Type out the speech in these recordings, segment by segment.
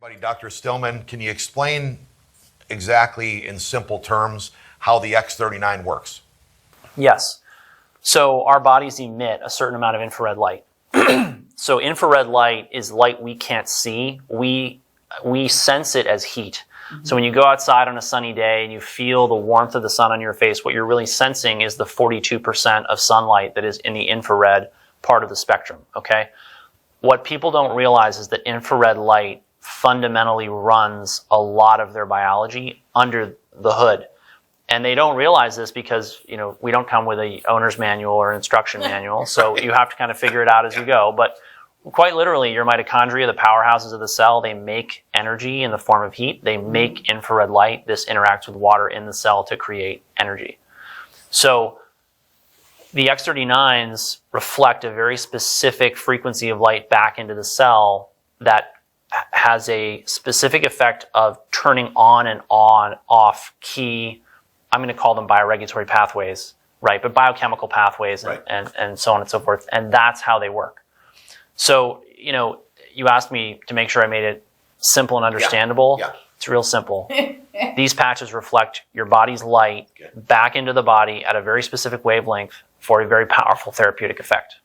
Buddy, Dr. Stillman, can you explain exactly in simple terms how the x39 works? Yes. So our bodies emit a certain amount of infrared light. So infrared light is light we can't see. We sense it as heat. So when you go outside on a sunny day and you feel the warmth of the sun on your face, what you're really sensing is the 42% of sunlight that is in the infrared part of the spectrum, okay? What people don't realize is that infrared light fundamentally runs a lot of their biology under the hood. And they don't realize this because, you know, we don't come with a owner's manual or instruction manual, so you have to kind of figure it out as you go. But quite literally, your mitochondria, the powerhouses of the cell, they make energy in the form of heat. They make infrared light. This interacts with water in the cell to create energy. So the x39s reflect a very specific frequency of light back into the cell that has a specific effect of turning on and off key, I'm going to call them bioregulatory pathways, right? But biochemical pathways and so on and so forth. And that's how they work. So, you know, you asked me to make sure I made it simple and understandable. Yeah. It's real simple. These patches reflect your body's light back into the body at a very specific wavelength for a very powerful therapeutic effect.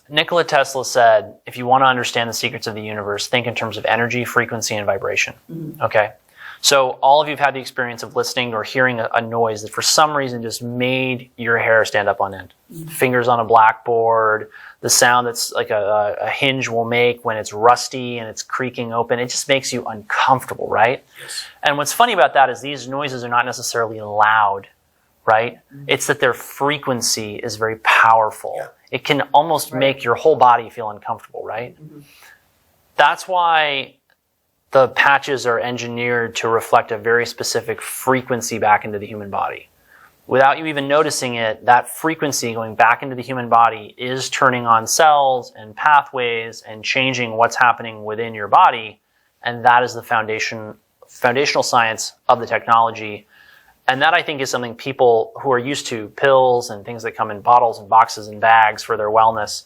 Nikola Tesla said, if you want to understand the secrets of the universe, think in terms of energy, frequency, and vibration. Okay? So all of you have had the experience of listening or hearing a noise that for some reason just made your hair stand up on end. Fingers on a blackboard, the sound that's like a hinge will make when it's rusty and it's creaking open. It just makes you uncomfortable, right? Yes. And what's funny about that is these noises are not necessarily loud, right? It's that their frequency is very powerful. Yeah. It can almost make your whole body feel uncomfortable, right? That's why the patches are engineered to reflect a very specific frequency back into the human body. Without you even noticing it, that frequency going back into the human body is turning on cells and pathways and changing what's happening within your body. And that is the foundational science of the technology. And that, I think, is something people who are used to pills and things that come in bottles and boxes and bags for their wellness,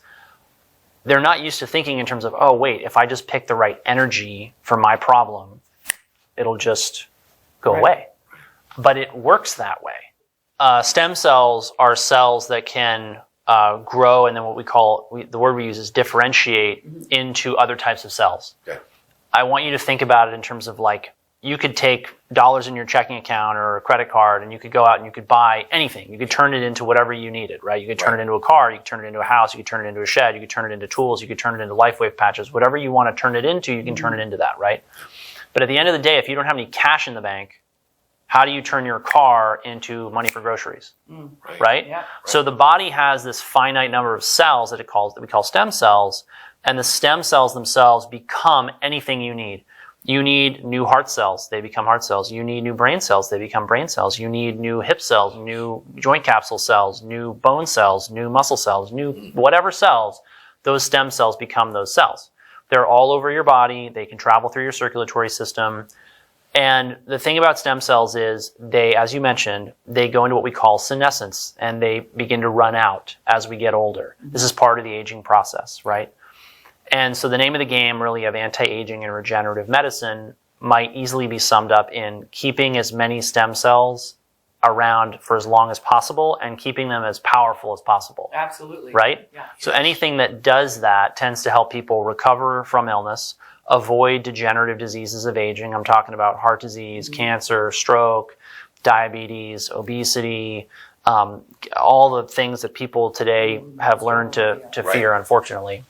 they're not used to thinking in terms of, oh, wait, if I just pick the right energy for my problem, it'll just go away. But it works that way. Stem cells are cells that can grow, and then what we call, the word we use is differentiate into other types of cells. Okay. I want you to think about it in terms of like, you could take dollars in your checking account or a credit card and you could go out and you could buy anything. You could turn it into whatever you needed, right? You could turn it into a car, you could turn it into a house, you could turn it into a shed, you could turn it into tools, you could turn it into LifeWave patches. Whatever you want to turn it into, you can turn it into that, right? But at the end of the day, if you don't have any cash in the bank, how do you turn your car into money for groceries, right? Yeah. So the body has this finite number of cells that we call stem cells, and the stem cells themselves become anything you need. You need new heart cells, they become heart cells. You need new brain cells, they become brain cells. You need new hip cells, new joint capsule cells, new bone cells, new muscle cells, new whatever cells, those stem cells become those cells. They're all over your body, they can travel through your circulatory system. And the thing about stem cells is they, as you mentioned, they go into what we call senescence and they begin to run out as we get older. This is part of the aging process, right? And so the name of the game really of anti-aging and regenerative medicine might easily be summed up in keeping as many stem cells around for as long as possible and keeping them as powerful as possible. Absolutely. Right? Yeah. So anything that does that tends to help people recover from illness, avoid degenerative diseases of aging. I'm talking about heart disease, cancer, stroke, diabetes, obesity, all the things that people today have learned to fear, unfortunately.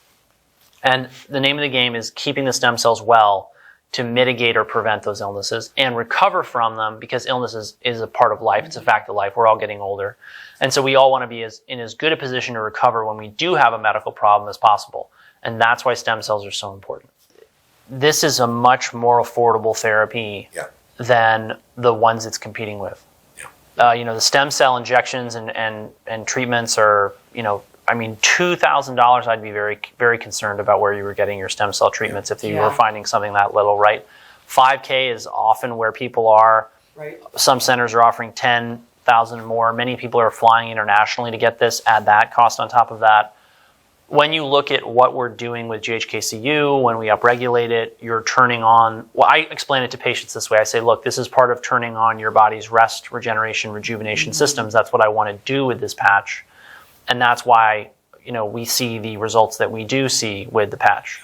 And the name of the game is keeping the stem cells well to mitigate or prevent those illnesses and recover from them, because illness is a part of life. It's a fact of life. We're all getting older. And so we all want to be in as good a position to recover when we do have a medical problem as possible. And that's why stem cells are so important. This is a much more affordable therapy than the ones it's competing with. You know, the stem cell injections and treatments are, you know, I mean, $2,000, I'd be very, very concerned about where you were getting your stem cell treatments if you were finding something that little, right? $5,000 is often where people are. Right. Some centers are offering $10,000 more. Many people are flying internationally to get this. Add that cost on top of that. when you look at what we're doing with GHKCU, when we upregulate it, you're turning on, well, I explain it to patients this way. I say, look, this is part of turning on your body's rest, regeneration, rejuvenation systems. That's what I want to do with this patch. And that's why, we see the results that we do see with the patch.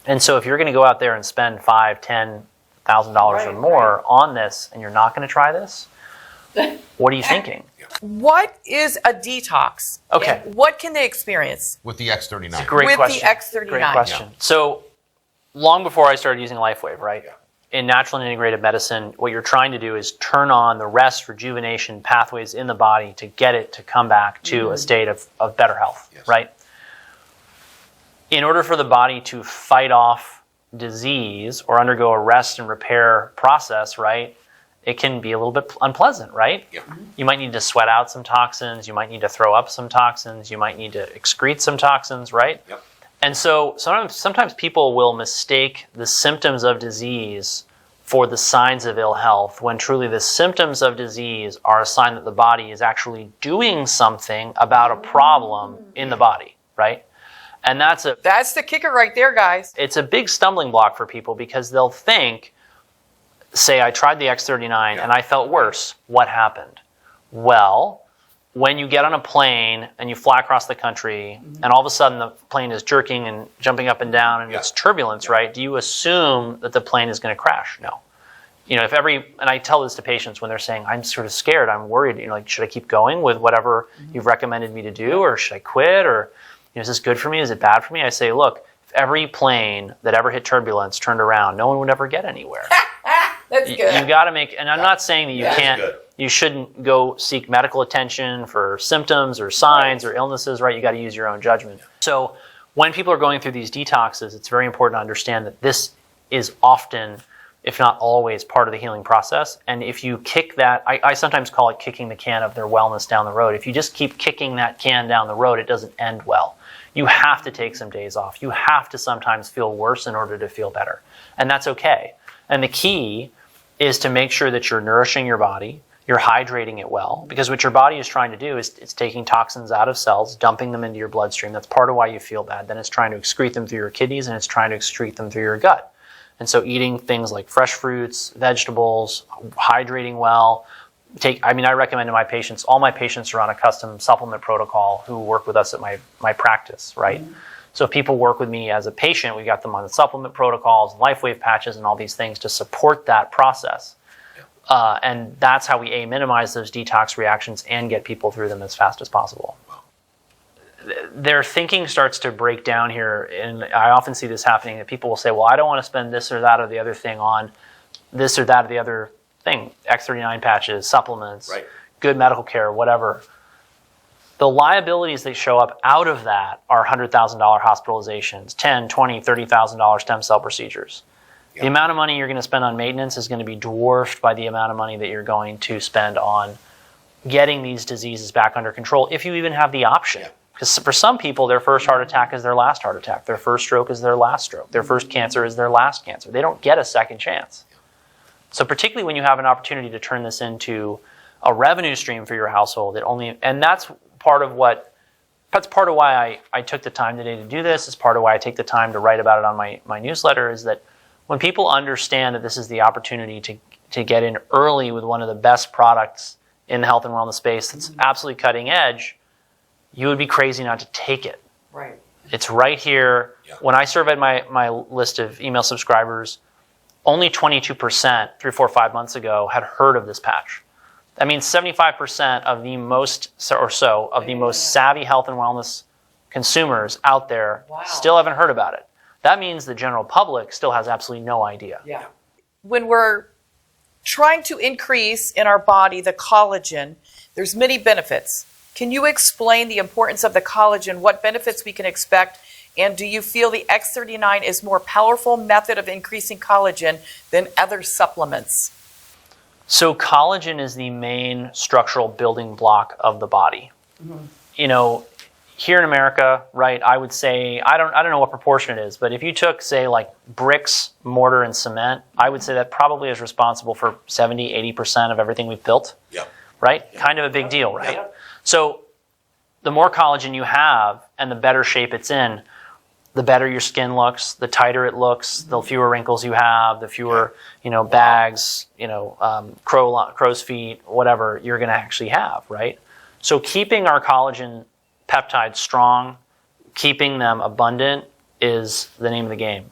And so if you're going to go out there and spend $5,000, $10,000 or more on this, and you're not going to try this, what are you thinking? What is a detox? Okay. And what can they experience With the X39. Great with question. the X39? Great question. So long before I started using LifeWave, right? In natural and integrative medicine, what you're trying to do is turn on the rest, rejuvenation pathways in the body to get it to come back to a state of better health, right? In order for the body to fight off disease or undergo a rest and repair process, right, it can be a little bit unpleasant, right? Yeah. You might need to sweat out some toxins. You might need to throw up some toxins. You might need to excrete some toxins, right? Yep. And so sometimes people will mistake the symptoms of disease for the signs of ill health, when truly the symptoms of disease are a sign that the body is actually doing something about a problem in the body, right? And that's the kicker right there, guys. it's a big stumbling block for people, because they'll think, say I tried the X39 and I felt worse. What happened? Well, when you get on a plane and you fly across the country and all of a sudden the plane is jerking and jumping up and down and it's turbulence, right? Do you assume that the plane is going to crash? No. And I tell this to patients when they're saying, I'm sort of scared, I'm worried, should I keep going with whatever you've recommended me to do, or should I quit, or is this good for me? Is it bad for me? I say, look, if every plane that ever hit turbulence turned around, no one would ever get anywhere. That's good. You got to make, and I'm not saying that you shouldn't go seek medical attention for symptoms or signs or illnesses, right? You got to use your own judgment. So when people are going through these detoxes, it's very important to understand that this is often, if not always, part of the healing process. And if you kick that, I sometimes call it kicking the can of their wellness down the road. If you just keep kicking that can down the road, it doesn't end well. You have to take some days off. You have to sometimes feel worse in order to feel better. And that's okay. And the key is to make sure that you're nourishing your body, you're hydrating it well, because what your body is trying to do is it's taking toxins out of cells, dumping them into your bloodstream. That's part of why you feel bad. Then it's trying to excrete them through your kidneys, and it's trying to excrete them through your gut. And so eating things like fresh fruits, vegetables, hydrating well. I recommend to my patients, all my patients are on a custom supplement protocol who work with us at my practice, right? Mm-hmm. So if people work with me as a patient, we got them on the supplement protocols, LifeWave patches, and all these things to support that process. And that's how we minimize those detox reactions and get people through them as fast as possible. Their thinking starts to break down here, and I often see this happening, that people will say, well, I don't want to spend this or that or the other thing on this or that or the other thing, X39 patches, supplements, good medical care, whatever. The liabilities that show up out of that are $100,000 hospitalizations, $10,000, $20,000, $30,000 stem cell procedures. Yep. The amount of money you're going to spend on maintenance is going to be dwarfed by the amount of money that you're going to spend on getting these diseases back under control, if you even have the option. Because for some people, their first heart attack is their last heart attack. Their first stroke is their last stroke. Their first cancer is their last cancer. They don't get a second chance. So particularly when you have an opportunity to turn this into a revenue stream for your household, that's part of why I took the time today to do this. It's part of why I take the time to write about it on my newsletter, is that when people understand that this is the opportunity to get in early with one of the best products in the health and wellness space that's absolutely cutting edge, you would be crazy not to take it. Right. It's right here. Yeah. When I surveyed my list of email subscribers, only 22%, 3, 4, 5 months ago, had heard of this patch. That means 75% of the most savvy health and wellness consumers out there still haven't heard about it. That means the general public still has absolutely no idea. Yeah. When we're trying to increase in our body the collagen, there's many benefits. Can you explain the importance of the collagen, what benefits we can expect, and do you feel the X39 is more powerful method of increasing collagen than other supplements? So collagen is the main structural building block of the body. Mm-hmm. Here in America, right, I would say, I don't know what proportion it is, but if you took, say, like bricks, mortar, and cement, I would say that probably is responsible for 70, 80% of everything we've built. Yep. Right? Yep. Kind of a big deal, right? Yep. So the more collagen you have and the better shape it's in, the better your skin looks, the tighter it looks, the fewer wrinkles you have, the fewer, bags, crow's feet, whatever you're going to actually have, right? So keeping our collagen peptides strong, keeping them abundant is the name of the game.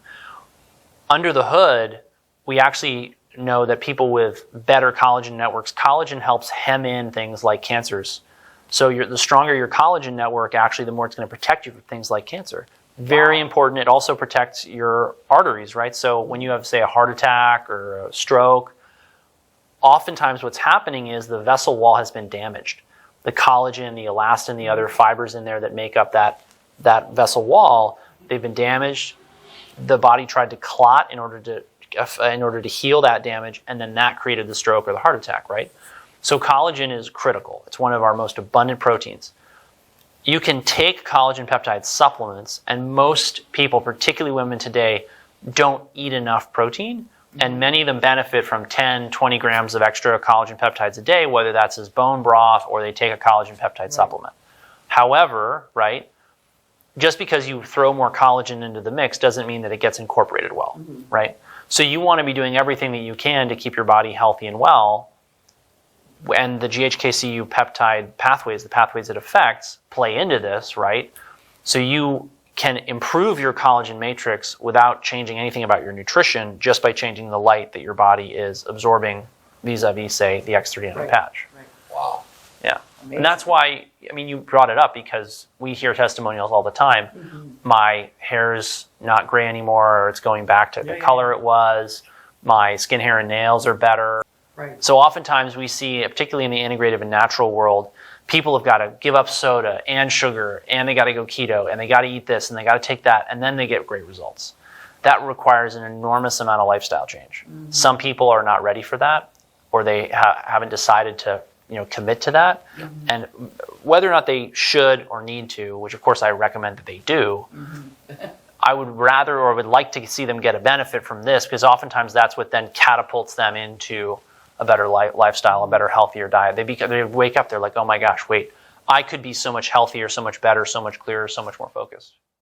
Under the hood, we actually know that people with better collagen networks, collagen helps hem in things like cancers. So the stronger your collagen network, actually, the more it's going to protect you from things like cancer. Very important. It also protects your arteries, right? So when you have, say, a heart attack or a stroke, oftentimes what's happening is the vessel wall has been damaged. The collagen, the elastin, the other fibers in there that make up that vessel wall, they've been damaged. The body tried to clot in order to heal that damage, and then that created the stroke or the heart attack, right? So collagen is critical. It's one of our most abundant proteins. You can take collagen peptide supplements, and most people, particularly women today, don't eat enough protein, and many of them benefit from 10, 20 grams of extra collagen peptides a day, whether that's as bone broth or they take a collagen peptide supplement. However, right, just because you throw more collagen into the mix doesn't mean that it gets incorporated well, right? So you want to be doing everything that you can to keep your body healthy and well, and the GHKCU peptide pathways, the pathways it affects, play into this, right? So you can improve your collagen matrix without changing anything about your nutrition, just by changing the light that your body is absorbing vis-a-vis, say, the x39 patch. Right. Wow. Yeah. Amazing. And that's why, you brought it up because we hear testimonials all the time. My hair's not gray anymore, or it's going back to the color it was. My skin, hair, and nails are better. Right. So oftentimes we see, particularly in the integrative and natural world, people have got to give up soda and sugar, and they got to go keto, and they got to eat this, and they got to take that, and then they get great results. That requires an enormous amount of lifestyle change. Some people are not ready for that, or they haven't decided to commit to that. And whether or not they should or need to, which of course I recommend that they do, I would rather or would like to see them get a benefit from this, because oftentimes that's what then catapults them into a better lifestyle, a better, healthier diet. They wake up, they're like, oh my gosh, wait, I could be so much healthier, so much better, so much clearer, so much more focused.